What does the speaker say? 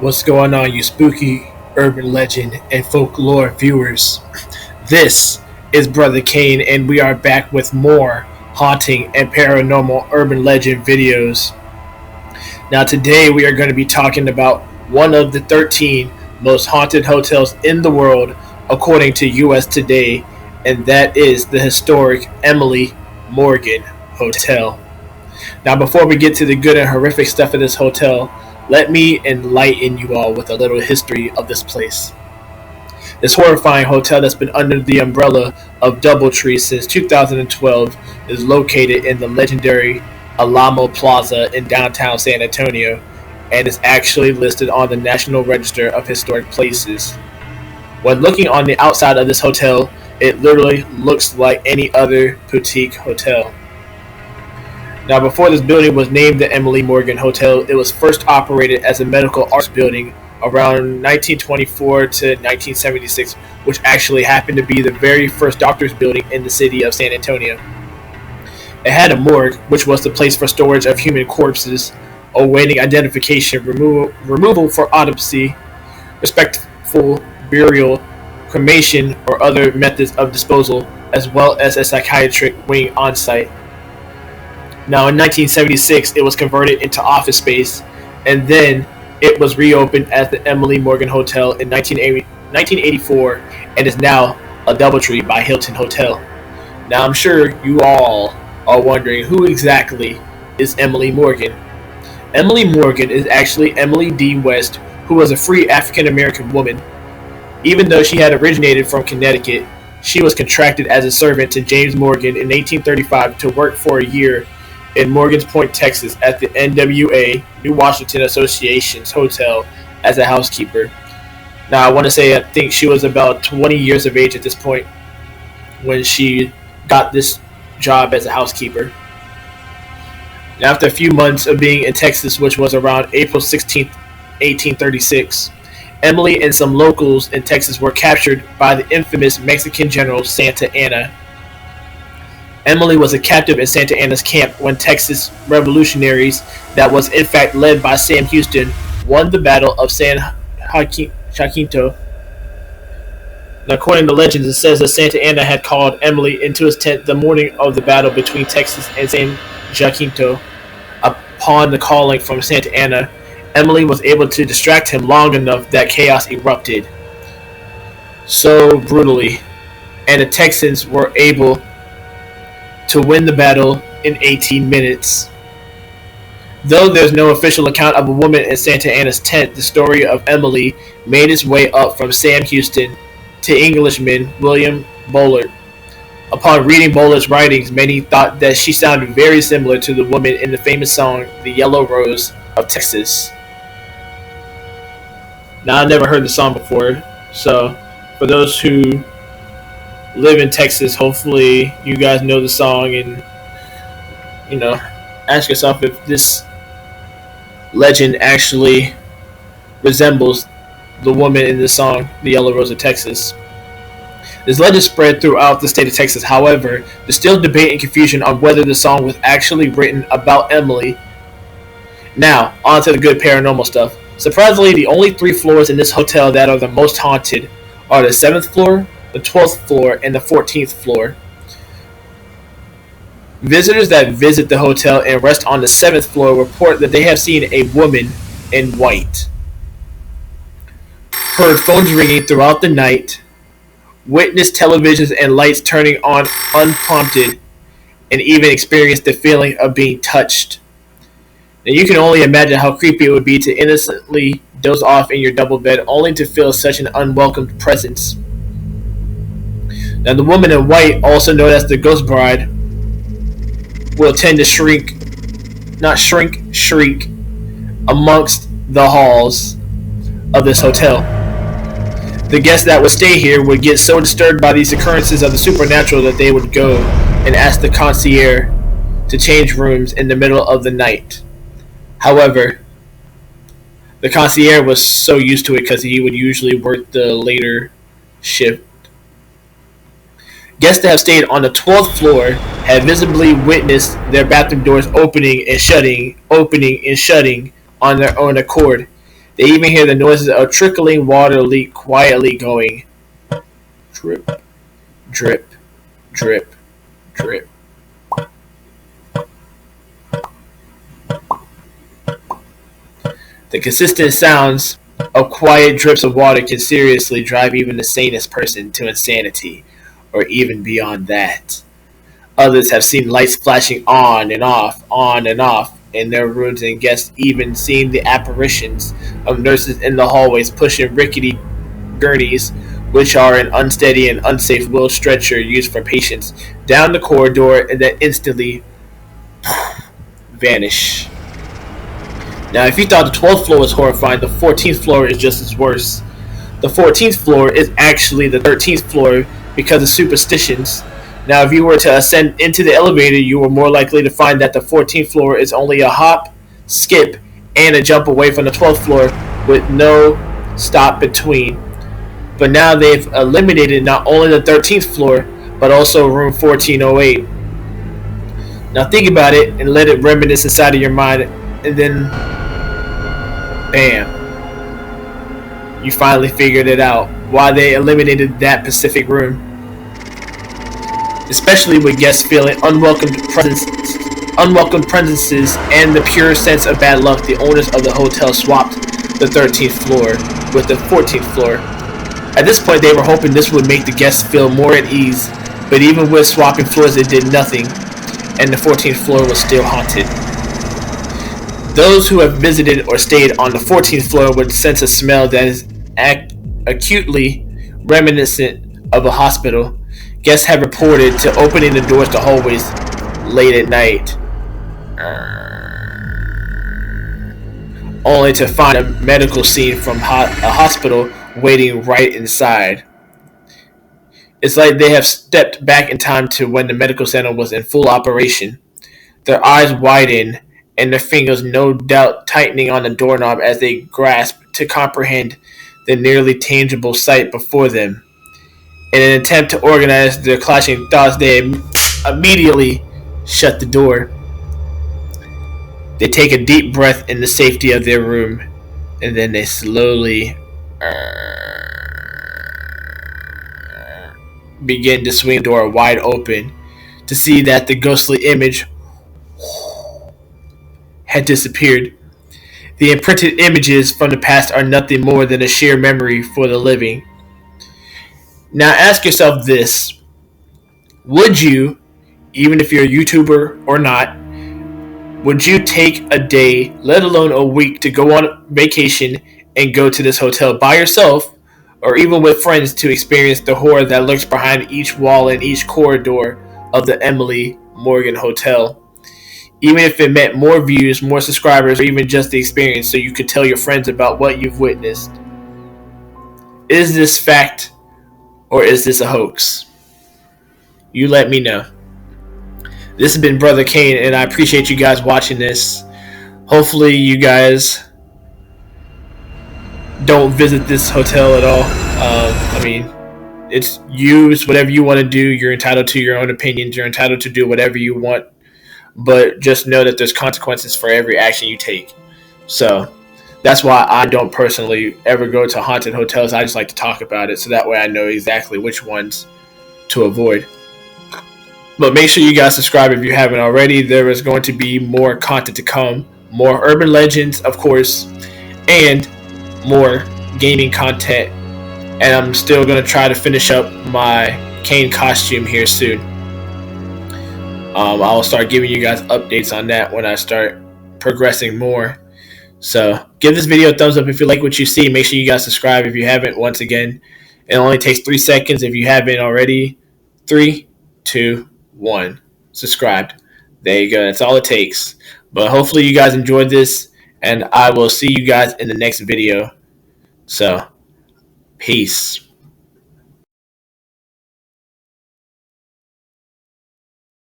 What's going on, you spooky urban legend and folklore viewers? This is Brother Kane, and we are back with more haunting and paranormal urban legend videos. Now, today we are going to be talking about one of the 13 most haunted hotels in the world, according to US Today, and that is the historic Emily Morgan Hotel. Now, before we get to the good and horrific stuff of this hotel, let me enlighten you all with a little history of this place. This horrifying hotel that's been under the umbrella of DoubleTree since 2012 is located in the legendary Alamo Plaza in downtown San Antonio and is actually listed on the National Register of Historic Places. When looking on the outside of this hotel, it literally looks like any other boutique hotel. Now, before this building was named the Emily Morgan Hotel, it was first operated as a medical arts building around 1924 to 1976, which actually happened to be the very first doctor's building in the city of San Antonio. It had a morgue, which was the place for storage of human corpses, awaiting identification, removal for autopsy, respectful burial, cremation, or other methods of disposal, as well as a psychiatric wing on site. Now, in 1976, it was converted into office space, and then it was reopened as the Emily Morgan Hotel in 1984, and is now a DoubleTree by Hilton Hotel. Now, I'm sure you all are wondering, who exactly is Emily Morgan? Emily Morgan is actually Emily D. West, who was a free African-American woman. Even though she had originated from Connecticut, she was contracted as a servant to James Morgan in 1835 to work for a year in Morgan's Point, Texas, at the NWA New Washington Association's hotel as a housekeeper. Now, I want to say I think she was about 20 years of age at this point when she got this job as a housekeeper. Now, after a few months of being in Texas, which was around April 16th, 1836, Emily and some locals in Texas were captured by the infamous Mexican general Santa Anna. Emily was a captive in Santa Anna's camp when Texas revolutionaries, that was in fact led by Sam Houston, won the Battle of San Jacinto. Now, according to legends, it says that Santa Anna had called Emily into his tent the morning of the battle between Texas and San Jacinto. Upon the calling from Santa Anna, Emily was able to distract him long enough that chaos erupted so brutally, and the Texans were able to win the battle in 18 minutes. Though there's no official account of a woman in Santa Anna's tent, the story of Emily made its way up from Sam Houston to Englishman William Bullard. Upon reading Bullard's writings, many thought that she sounded very similar to the woman in the famous song The Yellow Rose of Texas. Now, I never heard the song before, so for those who live in Texas, hopefully you guys know the song and, ask yourself if this legend actually resembles the woman in the song The Yellow Rose of Texas. This legend spread throughout the state of Texas. However, there's still debate and confusion on whether the song was actually written about Emily. Now, on to the good paranormal stuff. Surprisingly, the only 3 floors in this hotel that are the most haunted are the 7th floor, the 12th floor, and the 14th floor. Visitors that visit the hotel and rest on the 7th floor report that they have seen a woman in white, heard phones ringing throughout the night, witnessed televisions and lights turning on unprompted, and even experienced the feeling of being touched. Now, you can only imagine how creepy it would be to innocently doze off in your double bed only to feel such an unwelcomed presence. Now, the woman in white, also known as the Ghost Bride, will tend to shriek amongst the halls of this hotel. The guests that would stay here would get so disturbed by these occurrences of the supernatural that they would go and ask the concierge to change rooms in the middle of the night. However, the concierge was so used to it because he would usually work the later shift. Guests that have stayed on the 12th floor have visibly witnessed their bathroom doors opening and shutting on their own accord. They even hear the noises of trickling water leak quietly going drip, drip, drip, drip. The consistent sounds of quiet drips of water can seriously drive even the sanest person to insanity, or even beyond that. Others have seen lights flashing on and off in their rooms, and guests even seen the apparitions of nurses in the hallways pushing rickety gurneys, which are an unsteady and unsafe wheel stretcher used for patients, down the corridor and then instantly vanish. Now, if you thought the 12th floor was horrifying, the 14th floor is just as worse. The 14th floor is actually the 13th floor because of superstitions. Now, if you were to ascend into the elevator, you were more likely to find that the 14th floor is only a hop, skip, and a jump away from the 12th floor with no stop between. But now they've eliminated not only the 13th floor, but also room 1408. Now think about it and let it reminisce inside of your mind, and then bam, you finally figured it out why they eliminated that specific room. Especially with guests feeling unwelcome presences and the pure sense of bad luck, the owners of the hotel swapped the 13th floor with the 14th floor. At this point, they were hoping this would make the guests feel more at ease, but even with swapping floors, it did nothing, and the 14th floor was still haunted. Those who have visited or stayed on the 14th floor would sense a smell that is acutely reminiscent of a hospital. Guests have reported to opening the doors to hallways late at night, only to find a medical scene from a hospital waiting right inside. It's like they have stepped back in time to when the medical center was in full operation. Their eyes widen and their fingers no doubt tightening on the doorknob as they grasp to comprehend the nearly tangible sight before them. In an attempt to organize their clashing thoughts, they immediately shut the door. They take a deep breath in the safety of their room, and then they slowly begin to swing the door wide open to see that the ghostly image had disappeared. The imprinted images from the past are nothing more than a sheer memory for the living. Now ask yourself this: would you, even if you're a YouTuber or not, would you take a day, let alone a week, to go on vacation and go to this hotel by yourself, or even with friends, to experience the horror that lurks behind each wall and each corridor of the Emily Morgan Hotel? Even if it meant more views, more subscribers, or even just the experience so you could tell your friends about what you've witnessed. Is this fact or is this a hoax? You let me know. This has been Brother Kane, and I appreciate you guys watching this. Hopefully you guys don't visit this hotel at all. It's you. It's whatever you want to do. You're entitled to your own opinions. You're entitled to do whatever you want. But just know that there's consequences for every action you take. So that's why I don't personally ever go to haunted hotels. I just like to talk about it so that way I know exactly which ones to avoid. But make sure you guys subscribe if you haven't already. There is going to be more content to come. More urban legends, of course, and more gaming content. And I'm still going to try to finish up my Kane costume here soon. I'll start giving you guys updates on that when I start progressing more. So give this video a thumbs up if you like what you see. Make sure you guys subscribe if you haven't. Once again, it only takes 3 seconds if you haven't already. 3, 2, 1. Subscribed. There you go. That's all it takes. But hopefully you guys enjoyed this, and I will see you guys in the next video. So, peace.